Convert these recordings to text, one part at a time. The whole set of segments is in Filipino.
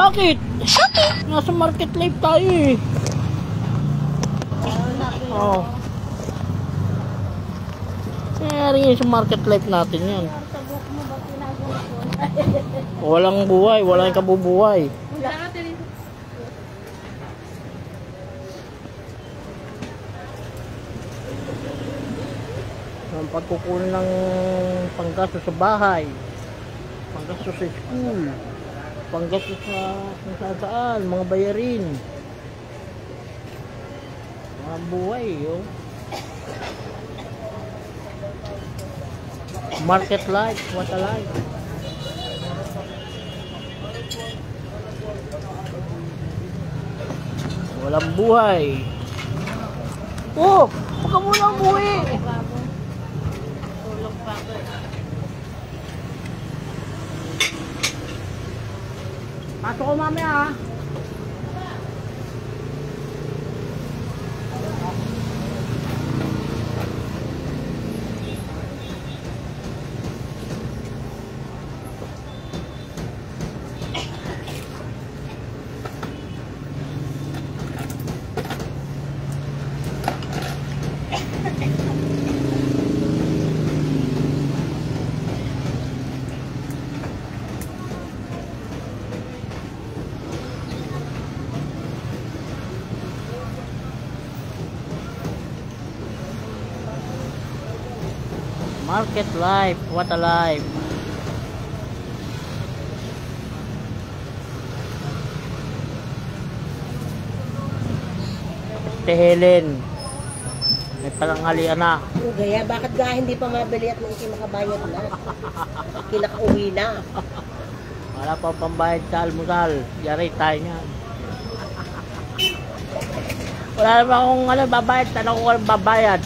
Bakit? Nasa market life tayo eh. Oo. Kaya rin sa market life natin yan. Walang buhay, walang kabubuhay. Ang pagkukunan ng panggasto sa bahay, panggasto sa school, panggasto sa kung saan, mga bayarin. Mga buhay, yo. Market life, what a life. Walang buhay. Oh, huwag ka muna umuwi. Pasok ko mamaya ha. Market life, what a life. Helen, may palanghalian na. Gaya, bakit ga hindi pa mabili at hindi makabayad na? Kinakauwi na. Wala pa pambayad sa almusal. Yari tayo niyan. Wala naman akong babayad. Tanong ko kung babayad.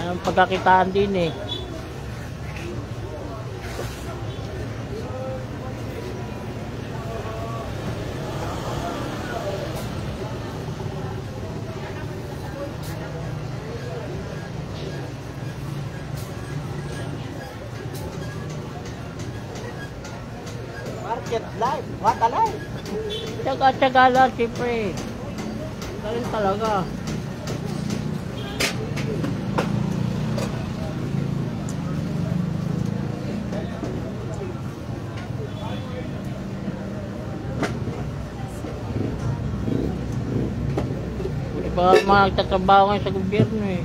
Anong pagkakitaan din eh. Market life, what a life. Tsaga-tsaga lang, siyempre. Galing talaga. Iba magtatrabaho ngayon sa gobyerno eh.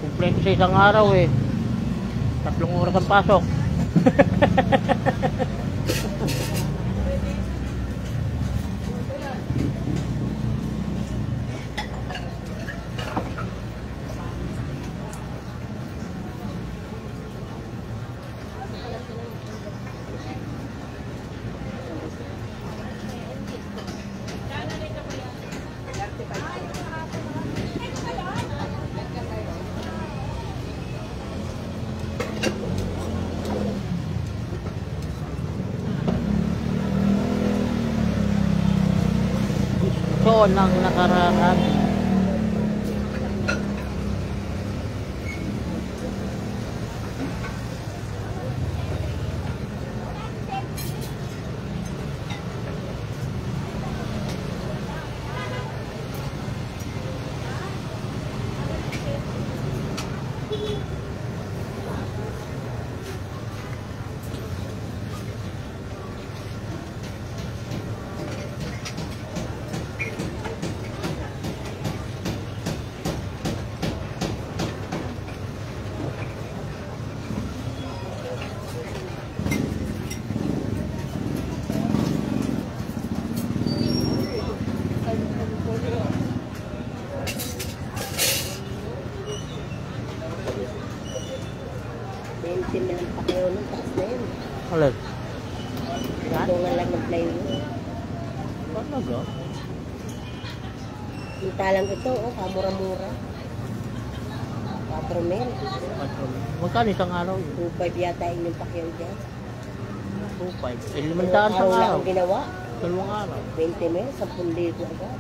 Kumpleto sa isang araw eh. 3 oras ang pasok. So, nang nakaraan. Tindahan pa kayo ng taas na yun. Alin? Tungan lang ng plywood. Talaga? Yung talang ito, oh, kamura-mura. 4,000. Magkano isang araw yun? 2,500 yata inyong pakyaw dyan. 2,500. Eh, 5 daan sa araw lang araw. ang ginawa. 2 araw. 20,000, 10,000 agad.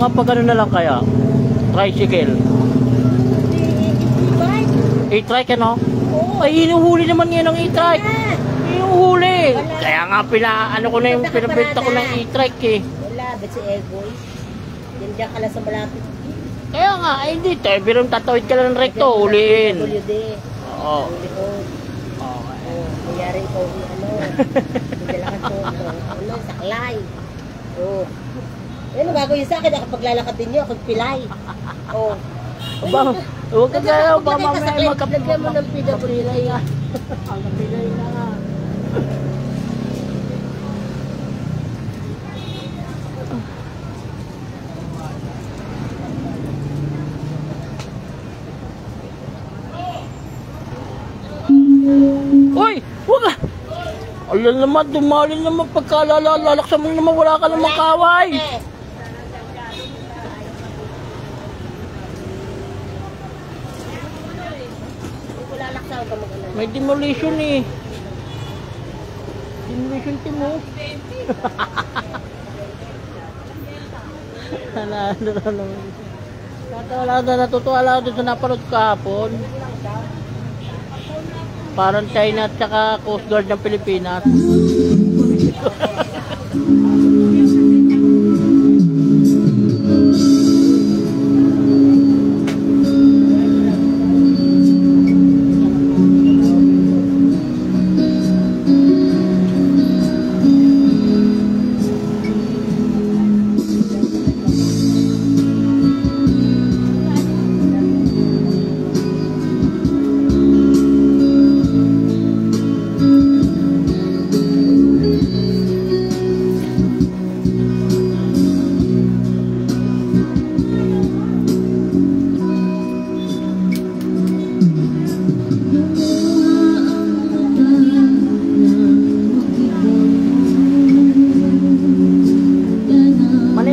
Baka pag ano na lang kaya, tricycle. Bike. E-trike ano? Oo. Ay, inuhuli naman ngayon ng e-trike. Ah, Inuhuli. Wala. Kaya nga ano ko na yung Punta ka pinabenta ko parada. ng e-trike eh. Wala, ba't si Egoy? Diyan ka lang sa malapit. Kaya nga, ay hindi. Pero tatawid ka lang ng rekto, huliin. WD. Oo. Huli ko. Okay. Oh, nangyari ikaw Dala ka to. Saklay. Oh. Ano gagawin sa akin? Ako paglalakad din niyo, ako pilay. Oh. Aba, huwag ka galaw. Baka Lagyan mamaya lagyan mo ng PWD. Ang pilay na nga. Uy! Huwag ka! Alam naman, dumali naman pagkalalalaksa mo naman, wala ka namang kaway! Wala laksaw ka mag-alala. May demolition eh. Demolition team mo. Natutuwa lang ako doon sa napanood kahapon. Parang China at saka Coast Guard ng Pilipinas.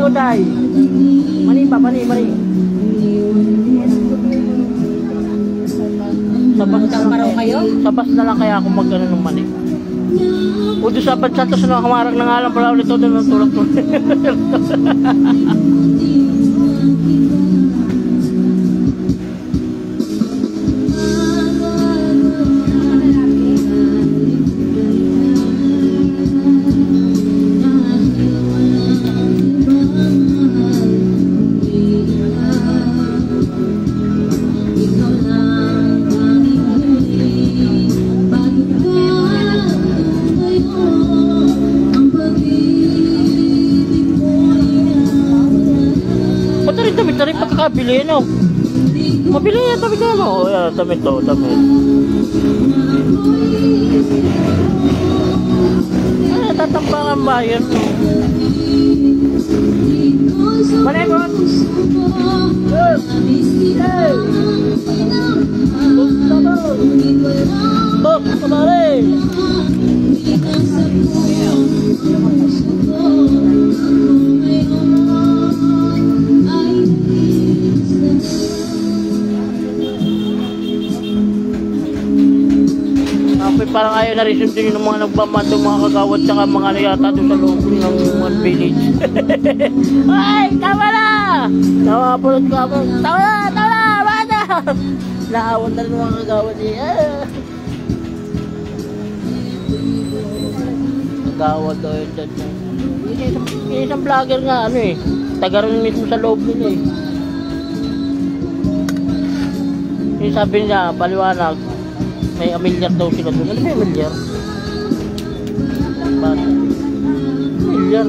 Uday. Mani pa, mani. Sabas na lang kayo? Sabas na lang kaya ako mag-ano ng mani. O doon sa Bad Santos na kamarang na nga lang pala ulit doon ng tulak-tulak. Dari pagkakabili ano? Mabili yan, tabi ka ano? O yan, damit to, damit. Ay, tatambangan ba yan? Manekot! Yes! Yes! Tok, kamari! Parang ayaw na rin din yung mga nagbamando, mga kagawad, saka mga ano yata doon sa loob ng mga village. Ay! Tama na! Nakapulot ka mo. Tama na! Tama na! Bata! Naawan na rin mga kagawad eh. Kagawad daw yun dyan. Yung isang vlogger nga ano eh. Taga rin mismo sa loob nila eh. Yung sabi niya, paliwanag. May amilyar daw sila doon. Ano ba yung amilyar? Amilyar.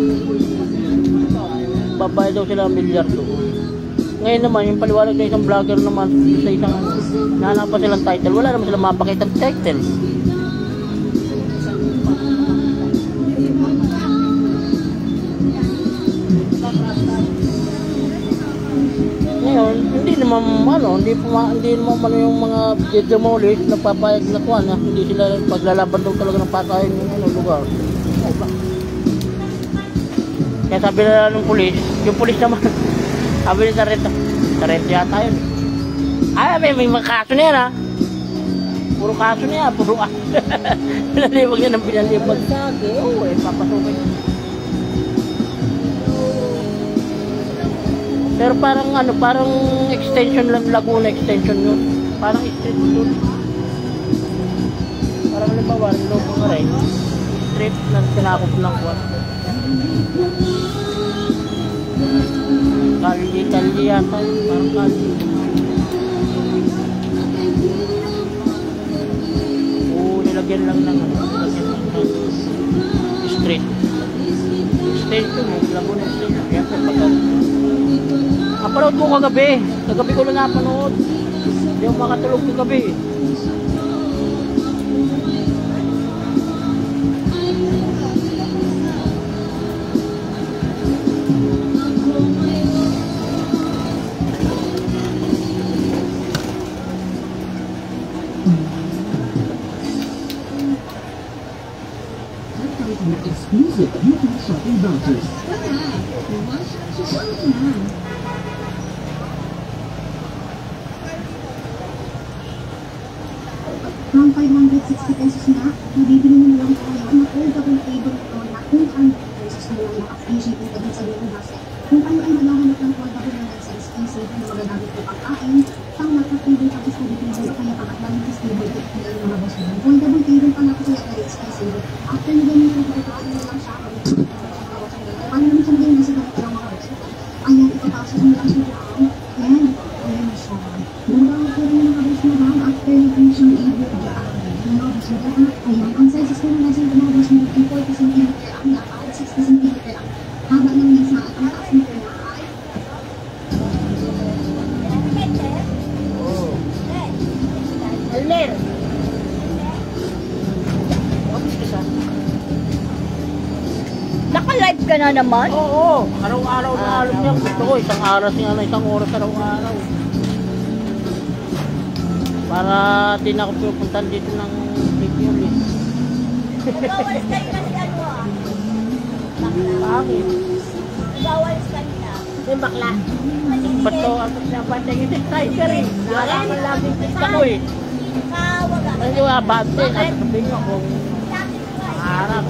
Babae daw sila amilyar doon. Ngayon naman, yung paliwanag na isang vlogger naman sa isang nahanap pa silang title. Wala naman silang mapakita ng title. Ngayon, hindi naman yung mga demolish na papayag na kuha na hindi sila paglalaban daw talaga ng patayin ng lugar. Kaya sabi na ng pulis, yung pulis naman, sabi na sa renta yata yun. Ay, may mga kaso na yan ha. Puro kaso na yan, puro pinalibag niya ng pinalibag. Oo, papasukin. Pero parang ano, parang extension lang, Laguna extension yun. Parang street doon. Parang halimbawa, loob ng rin. Street na sinakop lang ko. Kalye yata yun, parang kalye. Oo, nilagyan lang ng ano, nilagyan lang ng street. Extension mo, Laguna extension. Kaya sa pagka napanood ko kagabi. Kagabi ko lang napanood. Hindi ako makatulog kagabi. Exclusive YouTube shopping vouchers. From 560 pesos na, mabibili mo na lang tayo ng foldable table ito na 200 pesos na lang naka-free shipping agad sa buong base. Kung kayo ay maghahanap ng foldable na sa expensive na magagamit po pagkain, pang naka-table tapos table table o kaya pang-atlantis table tip na yung mga boss mo. Foldable table pa na po sila very expensive. After nyo ganyan po, pagkakain nyo lang siya. Paano naman siya maging nasa ganito lang mga boss? Ayan, ipapasok nyo lang siya dyan. Ayan, ayan na siya. Ganda po rin mga boss mo lang after nyo po siyang i-book dyan. Mga boss mo dyan. Ayan, ang sizes ko na nasa mga boss mo, 40 cm ang lapad, 60 cm ang haba ng mesa at ang taas nito na ay Almer. Naka-live ka na naman? Oo, araw-araw na alam niya. Gusto ko, isang oras niya na, isang oras araw-araw. Para di na ako pupuntan dito ng video eh. Nag-awalis ka na si ano ah. Bakit? Nag-awalis ka na. Yung bakla. Ba't to, ano siya, ba't yung exerciser eh? Nalaman laging tita ko eh. Kawaga. Ano yung abante, nasasabihin nyo kung harap.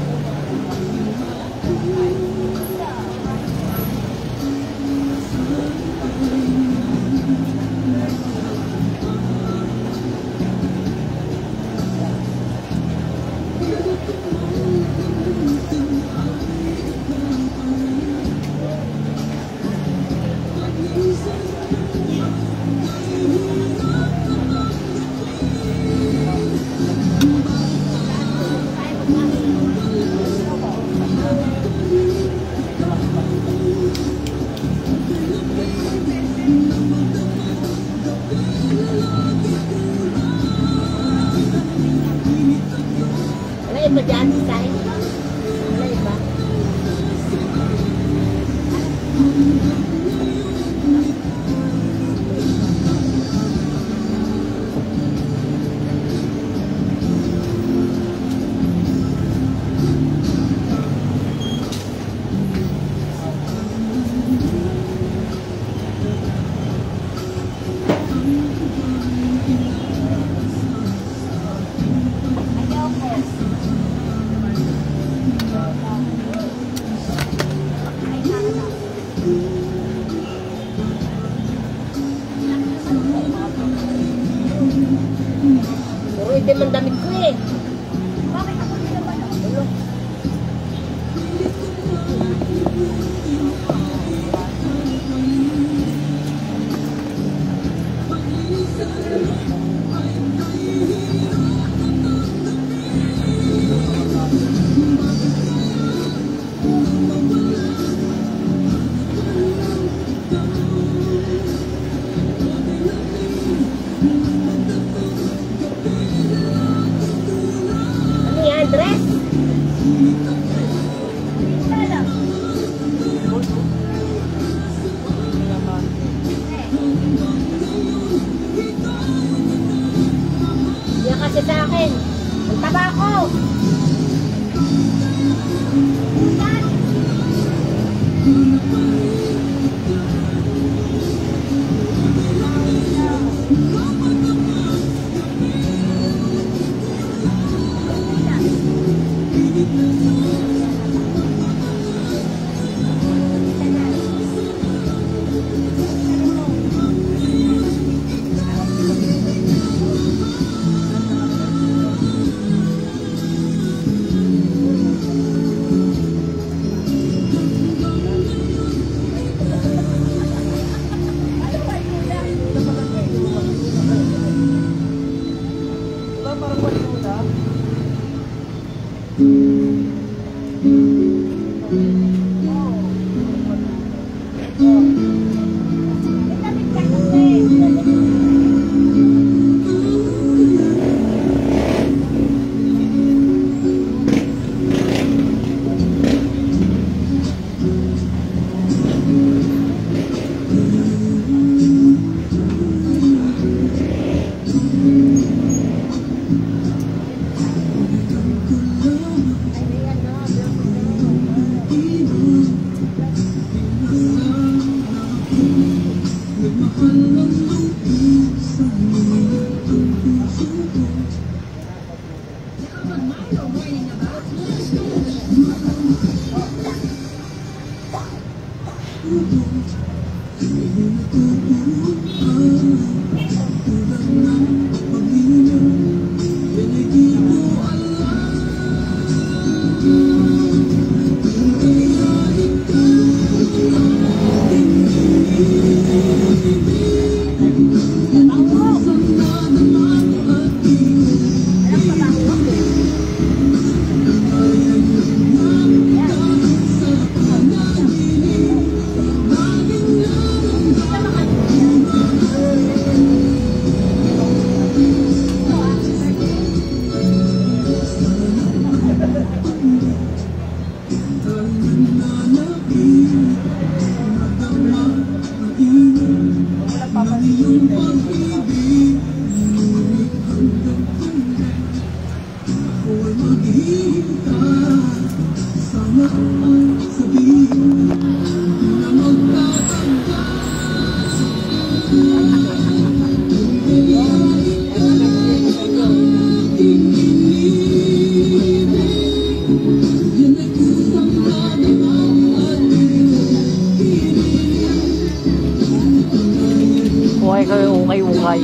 Ukay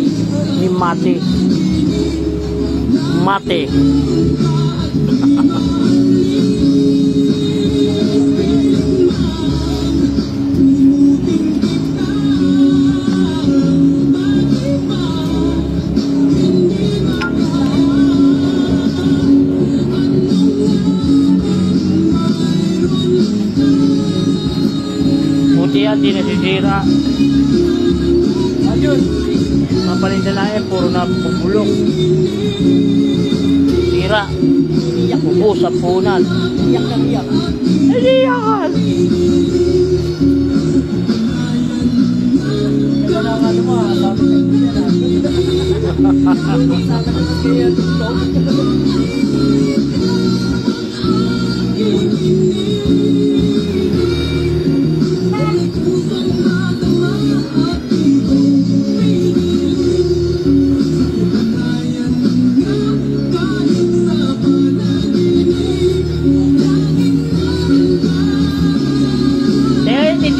ni Mate. Mate. Buti yan, di nasisira. Ayun. Papalinda na yan, puro na bubulok. Sira. Iyak mo sa punan. Iyak na iyak. Iyakan! Ito na nga naman, sabi ka niya na. Sabi ka kaya dito.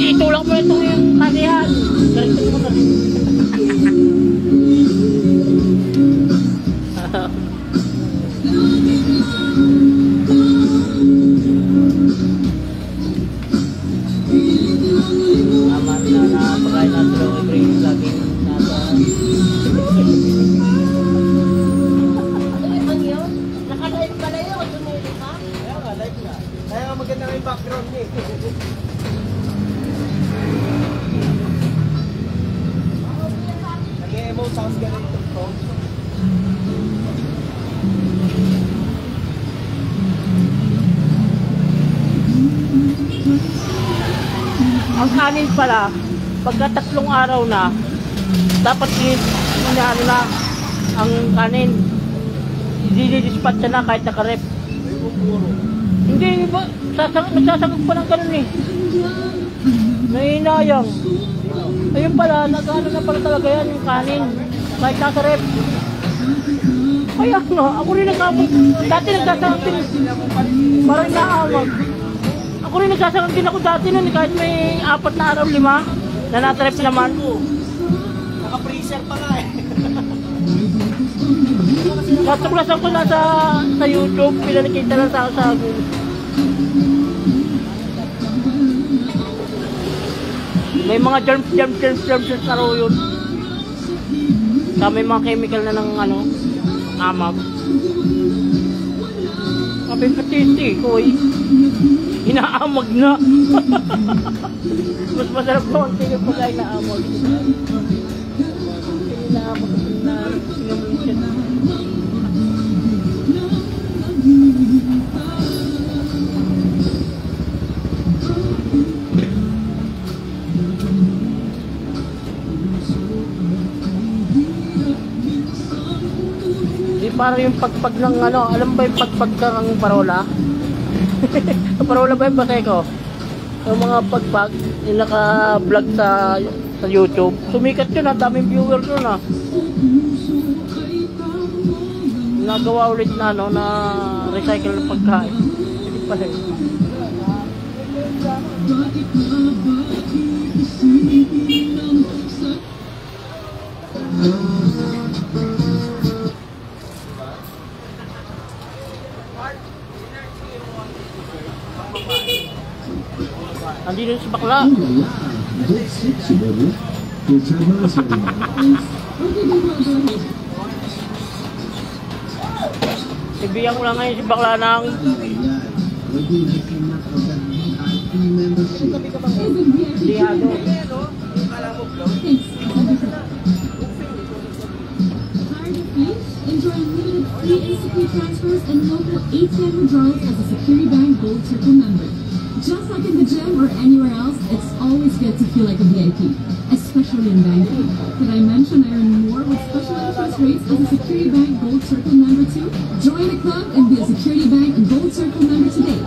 Itulak mo ito yung kanihan. Ganito mo kasi. Naman na napakain natin ang i-bring laging nasa. Ang yun? Naka-live ka na yun. Tumili ka? Kaya nga, live na. Kaya nga maganda nga yung background niya. Nag-e-emote sounds ganito to. Ang kanin pala, pagka 3 araw na, dapat ano na, ang kanin, dilidispatch na kahit nakarep. Hindi ba, nagsasagag pa ng ganun eh. Nahinayang. Ayun pala, nag-ano na pala talaga yan yung kanin. Kahit nasa rep. Kaya nga, ako rin nagkabot. Dati nagsasagag din. Parang naamag. Ako rin nagsasagag din ako dati nun. Kahit may 4 na araw, 5. Na natrep naman. Naka-freezer pa nga eh. Natuklasan ko na sa YouTube. Pinakita na sa sagong. May mga germs na raw yun. May mga chemical na ng ano, amag. Sabi patiti ko eh. Inaamag na. Mas masarap naman tingin pag ay naamag. Inaamag na sinamulitan. Para yung pagpag ng ano, alam ba yung pagpag ng parola? Parola ba yung basay ko? Yung mga pagpag, yung naka-vlog sa YouTube. Sumikat yun, ang daming viewers yun ah. Nagawa ulit na ano, na recycle ng pagkain. Hindi pa rin. Andito si bakla. Oh la la, that's sexy, baby. It's her nursery. Ibiyan ko lang ngayon si bakla ng lihado. Enjoy unlimited free instant transfers and local ATM withdrawals as a Security Bank Gold Circle member. Just like in the gym or anywhere else, it's always good to feel like a VIP, especially in banking. Did I mention I earn more with special interest rates as a Security Bank Gold Circle member too? Join the club and be a Security Bank Gold Circle member today.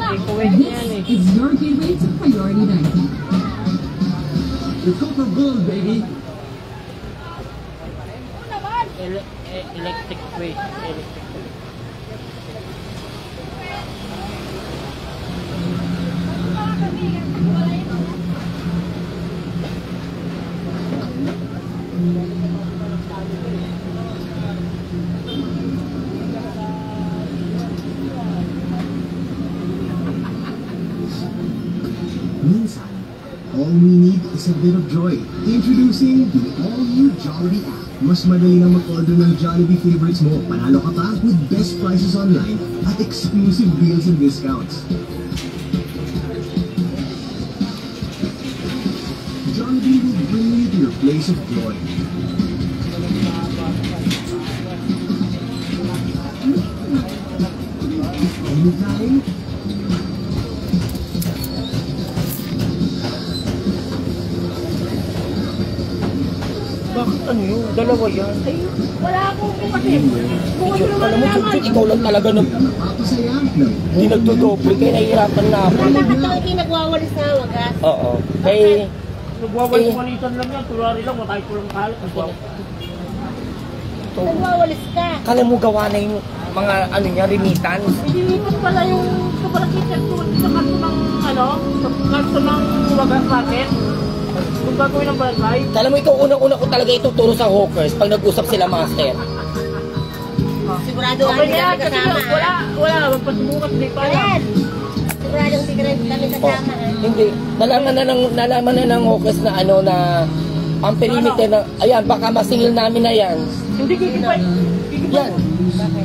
This is your gateway to priority banking. Let's go for gold, baby. Electric way. Electric way. Minsan, all we need is a bit of joy. Introducing the all-new Jollibee app. Mas madali na mag-order ng Jollibee favorites mo. Panalo ka pa with best prices online at exclusive deals and discounts. Jollibee will bring you to your place of joy. Anytime, Bakit ano yun? Dalawa yan. Wala akong kasi. Alam mo, Chuchut, ikaw lang talaga na napapasaya ng di nagdodoble. Kaya nahihirapan na ako. Bakit daw hindi nagwawalis na wagas? Oo. Kaya, Nagwawalisan lang yan. Tulari lang. Matay ko lang kalat. Nagwawalis ka. kala mo gawa na yung mga ano niya, remittance. Idilipat pala yung kapalakitan ko sa kanto ng ano, sa kanto ng wagas racket. Kung gagawin ng barangay. Kala mo ikaw unang-una ko talaga ituturo sa hawkers pag nag-usap sila master. Sigurado Okay hindi na yan, kami kasi kasama. wala, magpasubukan, hindi pa yan. Ayan. Sigurado hindi kami kasama. Hindi. Nalaman na ng hawkers na ano na ang perimeter na, ayan, baka masingil namin na yan. Hindi kikipay. Yan.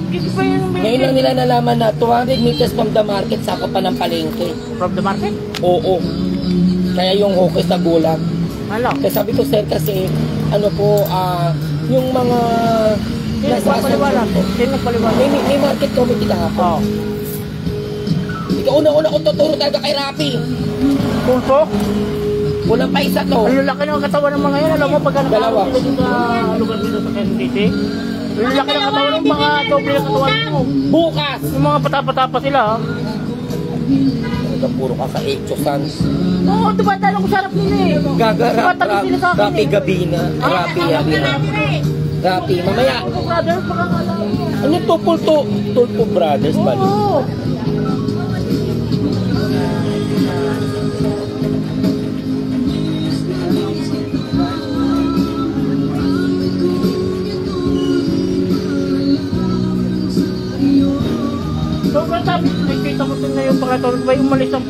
Kikipay yung Ngayon lang nila nalaman na 200 meters from the market, sako pa ng palengke. From the market? Oo. Kaya yung hawkers na gulang. Alam. Kaya sabi ko, sir, kasi ano po, yung mga Sino nagpapaliwanag? Sino nagpaliwanag? may market committee kahapon. Oo. Ikaw una-una kong tuturo talaga kay Rapi. Pulpo? Kulang pa isa to. Ang laki ng katawan ng mga yan. Alam mo, pagka Dalawa. nakakita dito sa lugar dito sa Quezon City, ang laki ng katawan ng mga doble ng katawan mo. Bukas! Yung mga patapa-tapa sila, ha? Talaga puro ka sa Echo Sans. Oo, tumatalo ko sa harap nila eh. Tumatalo sila sa akin Rapi eh. Gabina. Rapi, Rapi. Mamaya, Ako, brother, baka alam mo. ano to, Tulpo Brothers ba? Oo. Sobrang sabi, nakikita mo ito na yung pangatulog ba yung umalis ang...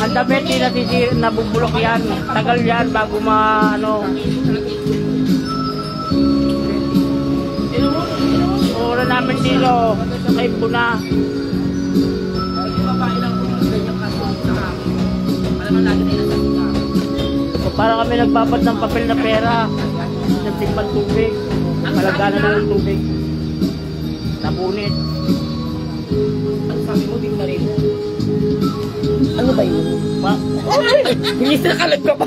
Ang damit, nabubulok yan. Tagal yan bago ano. Ura namin dito. Kay Puna. Para kami nagbabad ng papel na pera. Ng timbang tubig. Malagana na ng tubig. Napunit. Ang sabi mo, di mo na rin. Ano ba yun? Bilis na kalag ka pa.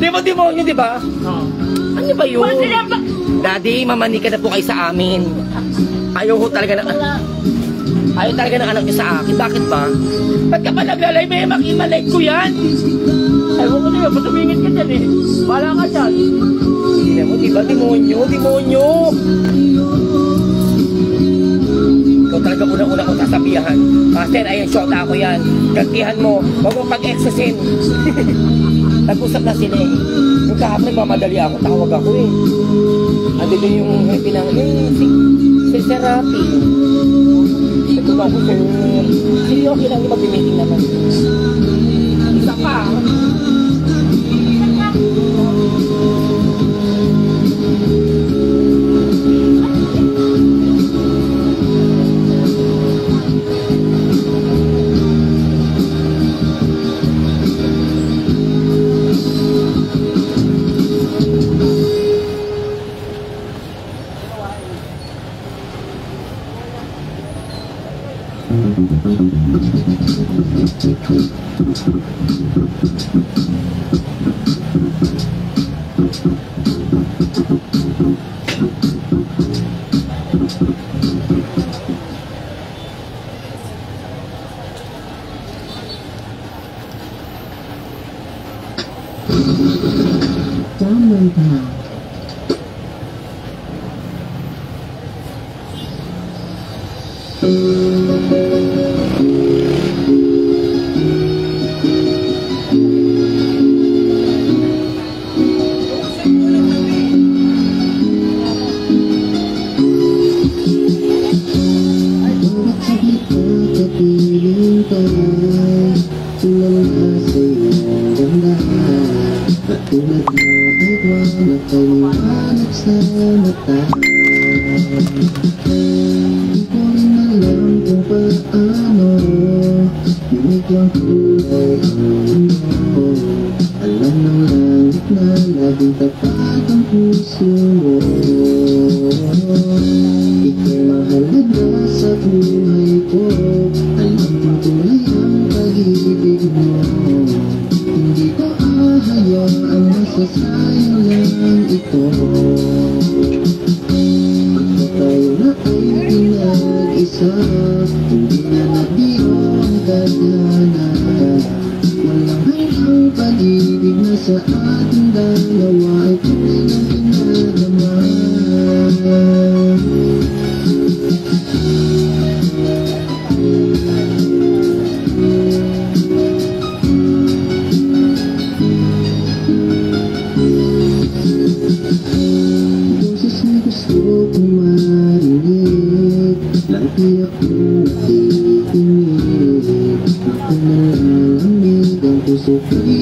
Di mo yun, di ba? Oo. Ano ba yun? Daddy, mamani ka na po kayo sa amin. Ayaw talaga ng anak niyo sa akin. Bakit ba? Ba't ka pa naglalay? May makimalay ko yan. Ayaw ko na yun. Ba't tumingin ka dyan eh? Wala ka dyan. Hindi mo, di ba? Demonyo. Ikaw talaga unang-una kong sasabihan. Master, ayan, short ako yan. Gantihan mo. Huwag mong pag-exosin. Nag-usap na sila eh. Yung kahapon nagmamadali ako, tawag ako eh. Andito yung pinang, si Serapi. Ito na ako, sir. Sige, okay lang, di mag-meeting naman. Isa pa. Download now.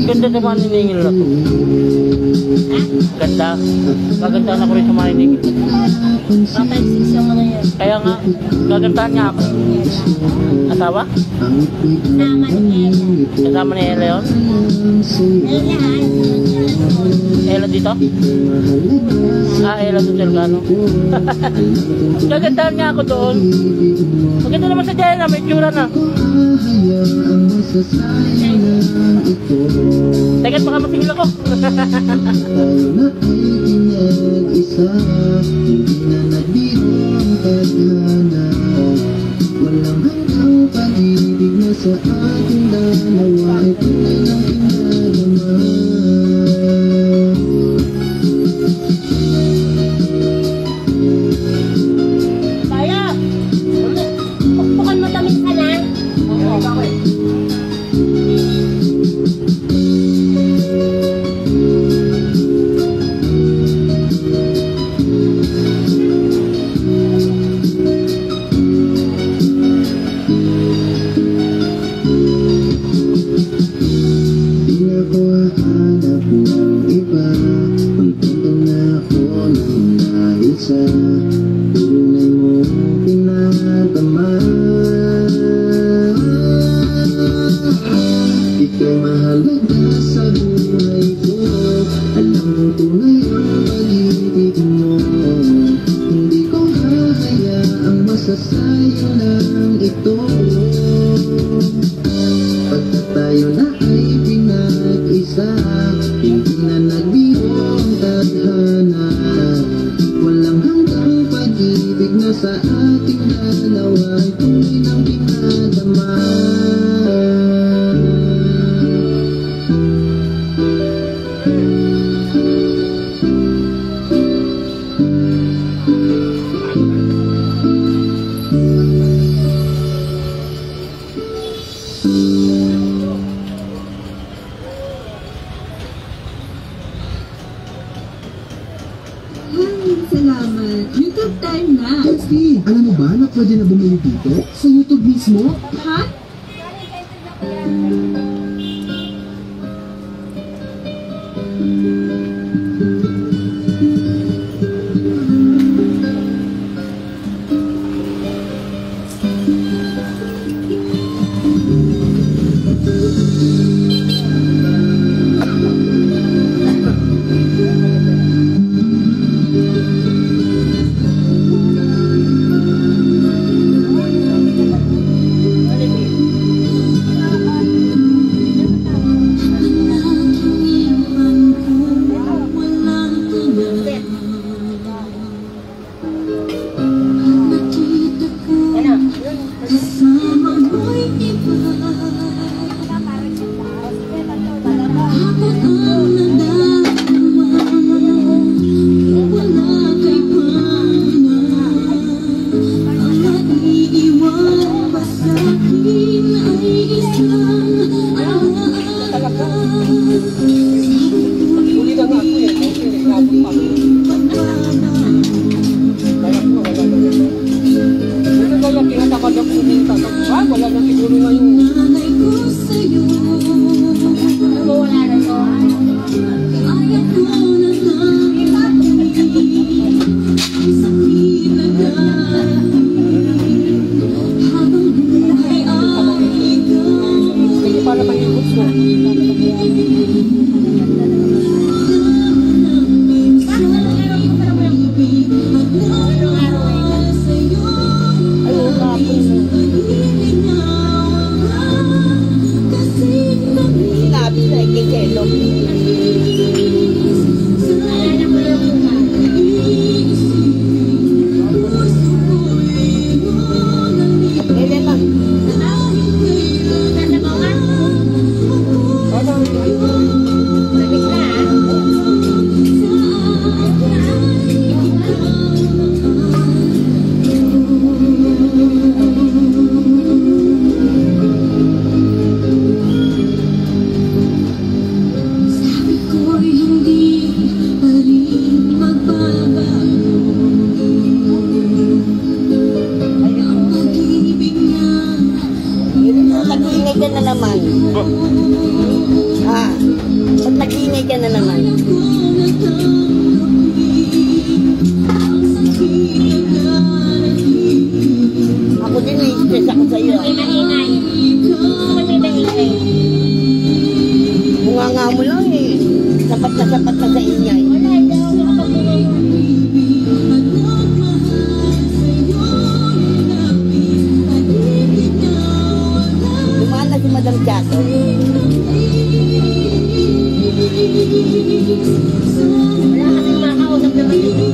Ganda sa maniningil na to. Ganda. Gagandahan ako rin sa maniningil. Patay, sisyo mo na yan. Kaya nga, gagandahan niya ako. Asawa? Kasama ni Ella yun? Ella dito? Ella doon Delgado. Gagandahan niya ako doon. Maganda naman sa Diana, may tsura na. Teka, baka masingil ako. Walang hanggang pag-ibig na sa ating dalawa ay tunay na pinagama. Kaya, pukpukan mo damit ka na. sa tunay mong pinadama. Ika'y mahalaga sa buhay ko. Alam mo tunay ang pag-ibig mo. Hindi ko hahayaang masasayang lang ito. Pagkat tayo na ay pinag-isa, hindi na nagbigo ang tadhana. Walang hanggang pag-ibig na sa ating dalawa ay tunay ng pinadama. Salamat. YouTube time na. Steve, alam mo ba na pwede na bumili dito? Sa YouTube mismo? Ha? Wala na siguro ngayon. Para maikot mo. Nag-iingay ka na naman. Ha? Ba't nag-iingay ka na naman? Ako din na-stress ako sa'yo. May maingay. May maingay. Bunganga mo lang eh. Sapat na sa ingay. Wala, hindi ako nakapagulong. Dumaan na si Madam Chato. Wala kasing makausap naman dito.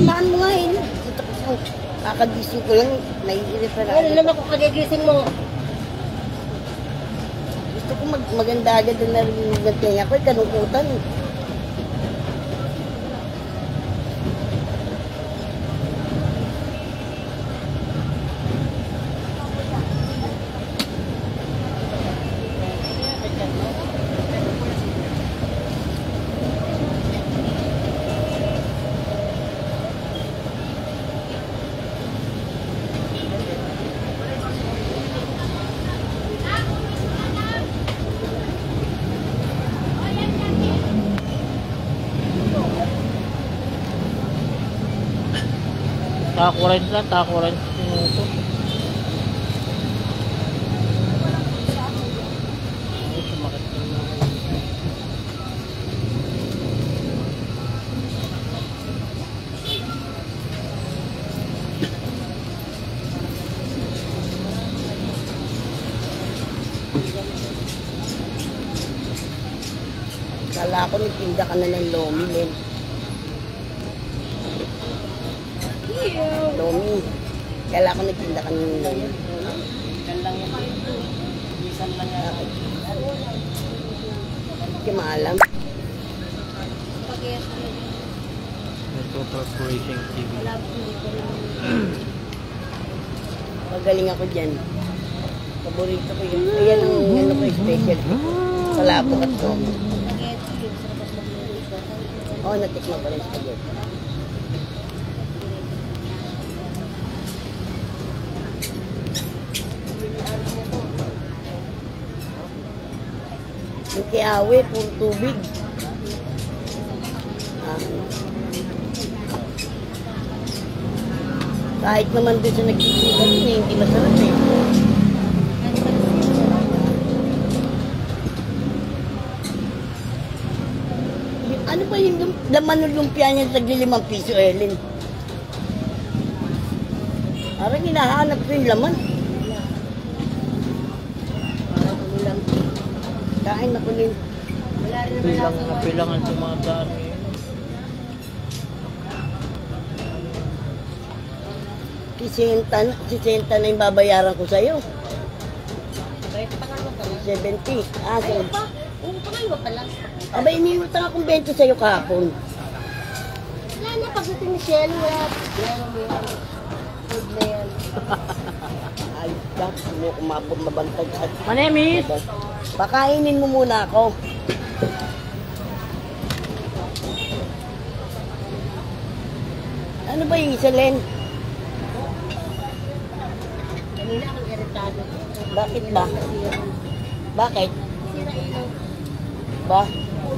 Saan mo nga eh? Kakagising ko lang, naiirip na Ano naman kung kagigising mo? Gusto ko maganda agad na narinig niya ko, kanukutan. Takurent lang, takurent. Minuto. Ay, sumakit na naman. Kala ko nagtinda ka na ng lomi, Len. Lomi. Kala ko nagtinda ka na ng lomi. Yan lang yan. Isan lang yan. Hindi ka maalam. Ito Corporation TV. Magaling ako dyan. Paborito ko yun. Ayan ang ano ko special. Palabok at lomi. Oo, natikman ko rin spaghetti. Yung kiawe, puro tubig. Kahit naman doon sa nagtitinda din, hindi masarap eh. Ano ba yung laman ng lumpia niya sa ₱5, Ellen? Parang hinahanap ko yung laman. Parang ano lang. Kain ako din. Wala rin naman ako. Napilangan sa mga dami. Sisenta na yung babayaran ko sa'yo. Bakit pa nga ba? 70. Ah, so, Ayun pa. Oo, pangalawa pa lang. aba, iniutang akong 20 sa'yo kahapon. Wala na, pagdating ni Shell, wala. Meron mo yan. Food na yan. Ay, hindi ko mabantag sa... Manemis! Pakainin mo muna ako. Ano ba yung isa, Len? Kanina akong iritado. Bakit ba? Bakit? Sira ilaw. Ba?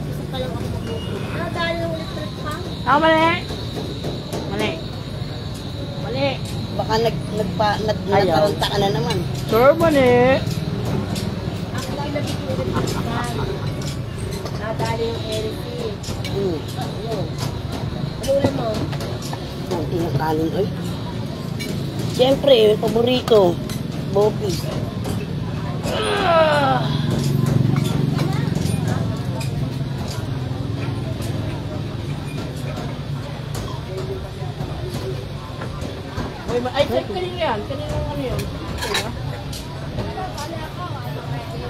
Isa pa lang ako magluto. Ah, dahil ng electric fan. Ah, mali! Mali! Mali! Baka nagkaronta ka na naman. Sir, mali! Ako lang nabit yung electric fan. Nadali yung Eric. Ano? Ano ulam mo? Ang tinakanin, oy. Siyempre, yung paborito. Bopis. Ay, sir, kanina yan. Kanina ano yan?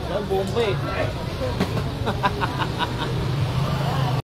Yan, bomba eh.